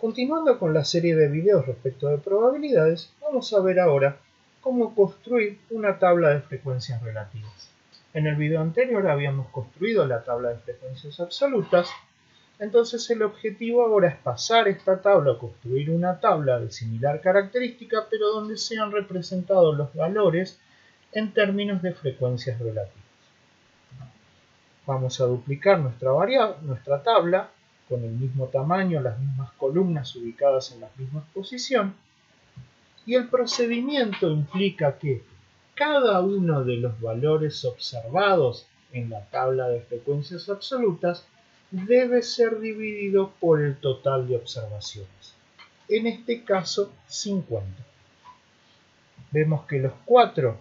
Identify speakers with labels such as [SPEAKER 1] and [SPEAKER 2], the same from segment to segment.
[SPEAKER 1] Continuando con la serie de videos respecto de probabilidades, vamos a ver ahora cómo construir una tabla de frecuencias relativas. En el video anterior habíamos construido la tabla de frecuencias absolutas, entonces el objetivo ahora es pasar esta tabla a construir una tabla de similar característica, pero donde sean representados los valores en términos de frecuencias relativas. Vamos a duplicar nuestra tabla con el mismo tamaño, las mismas columnas ubicadas en la misma posición, y el procedimiento implica que cada uno de los valores observados en la tabla de frecuencias absolutas debe ser dividido por el total de observaciones, en este caso 50. Vemos que los 4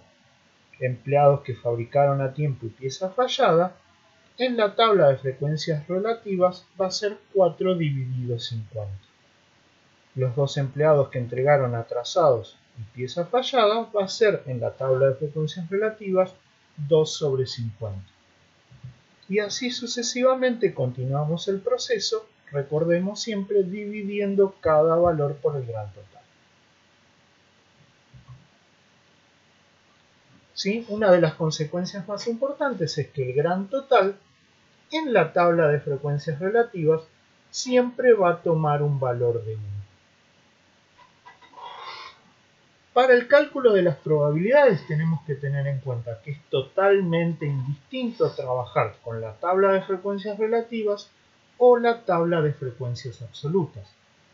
[SPEAKER 1] empleados que fabricaron a tiempo y pieza fallada, en la tabla de frecuencias relativas va a ser 4 dividido 50. Los 2 empleados que entregaron atrasados y pieza fallada va a ser en la tabla de frecuencias relativas 2 sobre 50. Y así sucesivamente continuamos el proceso, recordemos siempre dividiendo cada valor por el gran total. ¿Sí? Una de las consecuencias más importantes es que el gran total en la tabla de frecuencias relativas siempre va a tomar un valor de 1. Para el cálculo de las probabilidades tenemos que tener en cuenta que es totalmente indistinto trabajar con la tabla de frecuencias relativas o la tabla de frecuencias absolutas.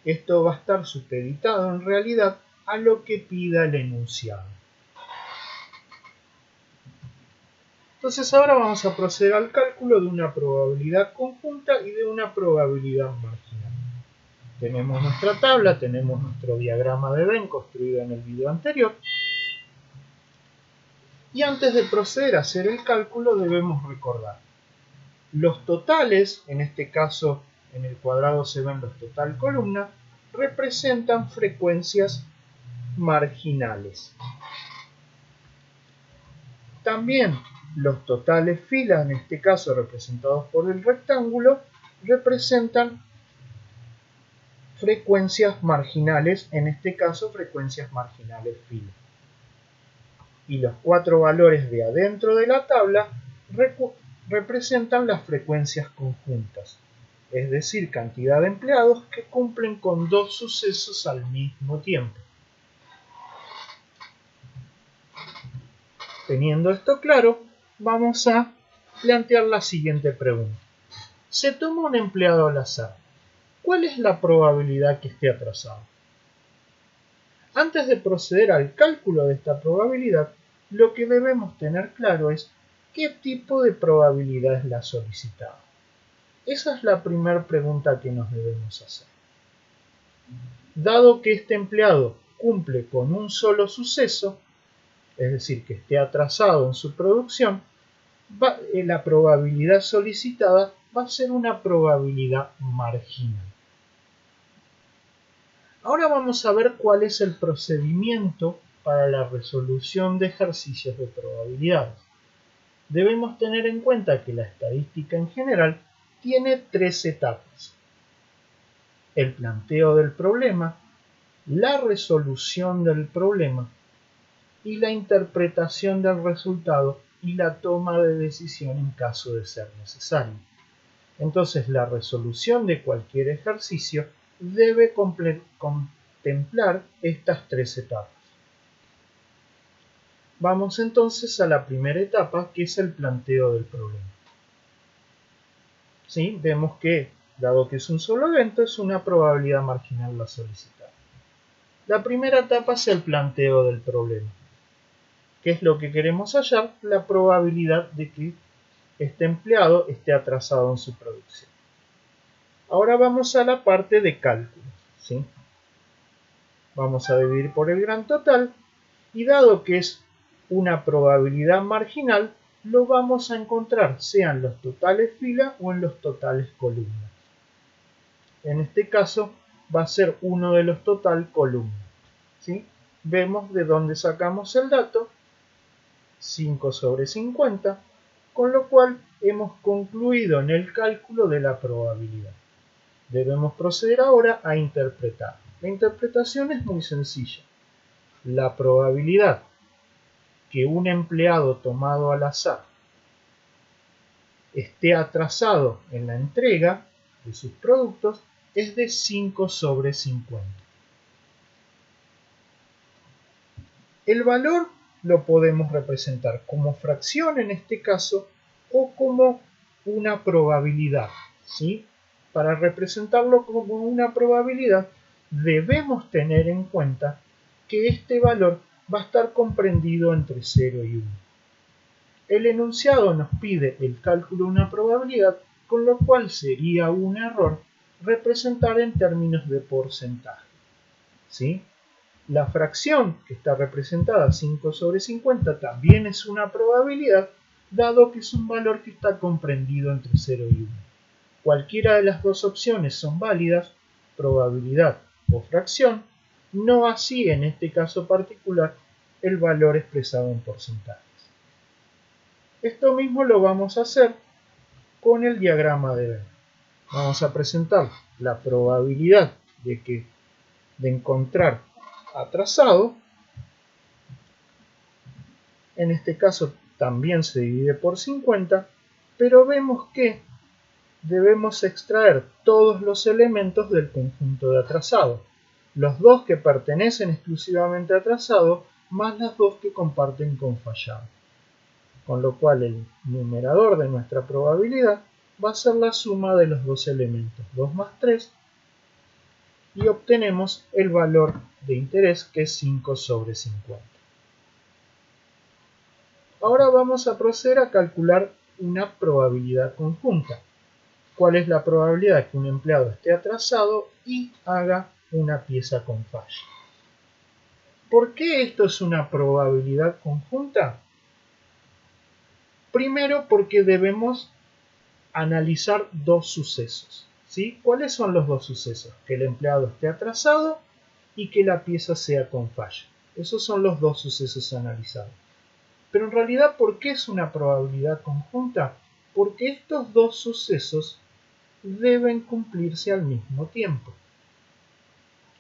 [SPEAKER 1] Esto va a estar supeditado en realidad a lo que pida el enunciado. Entonces ahora vamos a proceder al cálculo de una probabilidad conjunta y de una probabilidad marginal. Tenemos nuestra tabla, tenemos nuestro diagrama de Venn construido en el video anterior. Y antes de proceder a hacer el cálculo debemos recordar los totales, en este caso en el cuadrado se ven los total columna, representan frecuencias marginales. También los totales fila, en este caso representados por el rectángulo, representan frecuencias marginales, en este caso frecuencias marginales fila. Y los 4 valores de adentro de la tabla representan las frecuencias conjuntas, es decir, cantidad de empleados que cumplen con 2 sucesos al mismo tiempo. Teniendo esto claro, vamos a plantear la siguiente pregunta. Se toma un empleado al azar. ¿Cuál es la probabilidad que esté atrasado? Antes de proceder al cálculo de esta probabilidad, lo que debemos tener claro es qué tipo de probabilidad es la solicitada. Esa es la primera pregunta que nos debemos hacer. Dado que este empleado cumple con un solo suceso, es decir, que esté atrasado en su producción, la probabilidad solicitada va a ser una probabilidad marginal. Ahora vamos a ver cuál es el procedimiento para la resolución de ejercicios de probabilidades. Debemos tener en cuenta que la estadística en general tiene 3 etapas: el planteo del problema, la resolución del problema y la interpretación del resultado y la toma de decisión en caso de ser necesario. Entonces, la resolución de cualquier ejercicio debe contemplar estas 3 etapas. Vamos entonces a la primera etapa, que es el planteo del problema. ¿Sí? Vemos que, dado que es un solo evento, es una probabilidad marginal la solicitada. La primera etapa es el planteo del problema. ¿Qué es lo que queremos hallar? La probabilidad de que este empleado esté atrasado en su producción. Ahora vamos a la parte de cálculo. ¿Sí? Vamos a dividir por el gran total y dado que es una probabilidad marginal, lo vamos a encontrar sea en los totales fila o en los totales columna. En este caso va a ser uno de los total columna. ¿Sí? Vemos de dónde sacamos el dato, 5 sobre 50, con lo cual hemos concluido en el cálculo de la probabilidad. Debemos proceder ahora a interpretar. La interpretación es muy sencilla. La probabilidad que un empleado tomado al azar esté atrasado en la entrega de sus productos es de 5 sobre 50. El valor lo podemos representar como fracción en este caso o como una probabilidad, ¿sí? Para representarlo como una probabilidad debemos tener en cuenta que este valor va a estar comprendido entre 0 y 1. El enunciado nos pide el cálculo de una probabilidad, con lo cual sería un error representar en términos de porcentaje, ¿sí? La fracción que está representada 5 sobre 50 también es una probabilidad, dado que es un valor que está comprendido entre 0 y 1. Cualquiera de las dos opciones son válidas, probabilidad o fracción, no así en este caso particular el valor expresado en porcentajes. Esto mismo lo vamos a hacer con el diagrama de Venn. Vamos a presentar la probabilidad de encontrar atrasado. En este caso también se divide por 50, pero vemos que debemos extraer todos los elementos del conjunto de atrasado. Los dos que pertenecen exclusivamente a atrasado, más las dos que comparten con fallado. Con lo cual el numerador de nuestra probabilidad va a ser la suma de los dos elementos, 2 más 3, y obtenemos el valor de interés que es 5 sobre 50. Ahora vamos a proceder a calcular una probabilidad conjunta. ¿Cuál es la probabilidad que un empleado esté atrasado y haga una pieza con falla? ¿Por qué esto es una probabilidad conjunta? Primero porque debemos analizar dos sucesos, ¿sí? ¿Cuáles son los dos sucesos? Que el empleado esté atrasado y que la pieza sea con falla. Esos son los dos sucesos analizados. Pero en realidad, ¿por qué es una probabilidad conjunta? Porque estos dos sucesos deben cumplirse al mismo tiempo.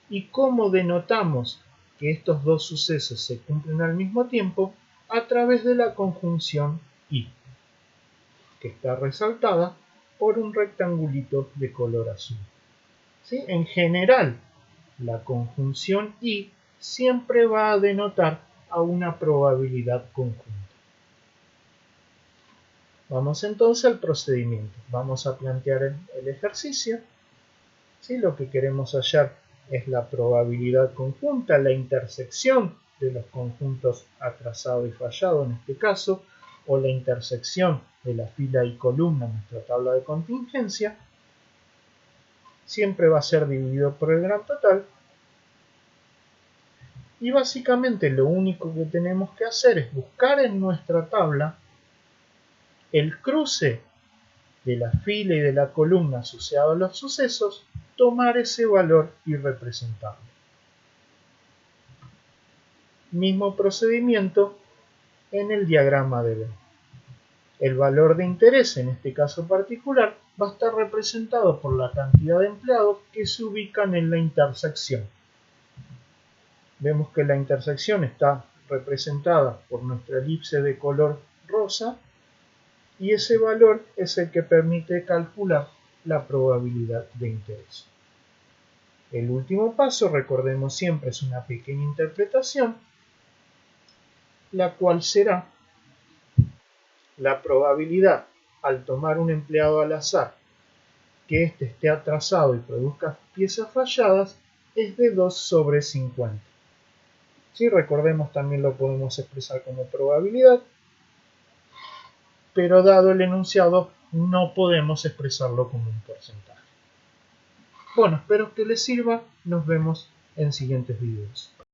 [SPEAKER 1] ¿Y cómo denotamos que estos dos sucesos se cumplen al mismo tiempo? A través de la conjunción y, que está resaltada por un rectangulito de color azul. ¿Sí? En general, la conjunción y siempre va a denotar a una probabilidad conjunta. Vamos entonces al procedimiento. Vamos a plantear el ejercicio. ¿Sí? Lo que queremos hallar es la probabilidad conjunta, la intersección de los conjuntos atrasado y fallado en este caso, o la intersección de la fila y columna en nuestra tabla de contingencia. Siempre va a ser dividido por el gran total. Y básicamente lo único que tenemos que hacer es buscar en nuestra tabla el cruce de la fila y de la columna asociado a los sucesos, tomar ese valor y representarlo. Mismo procedimiento en el diagrama de Venn. El valor de interés en este caso particular va a estar representado por la cantidad de empleados que se ubican en la intersección. Vemos que la intersección está representada por nuestra elipse de color rosa y ese valor es el que permite calcular la probabilidad de interés. El último paso, recordemos siempre, es una pequeña interpretación, la cual será la probabilidad al tomar un empleado al azar que éste esté atrasado y produzca piezas falladas es de 2 sobre 50. ¿Sí? Recordemos, también lo podemos expresar como probabilidad, pero dado el enunciado no podemos expresarlo como un porcentaje. Bueno, espero que les sirva. Nos vemos en siguientes videos.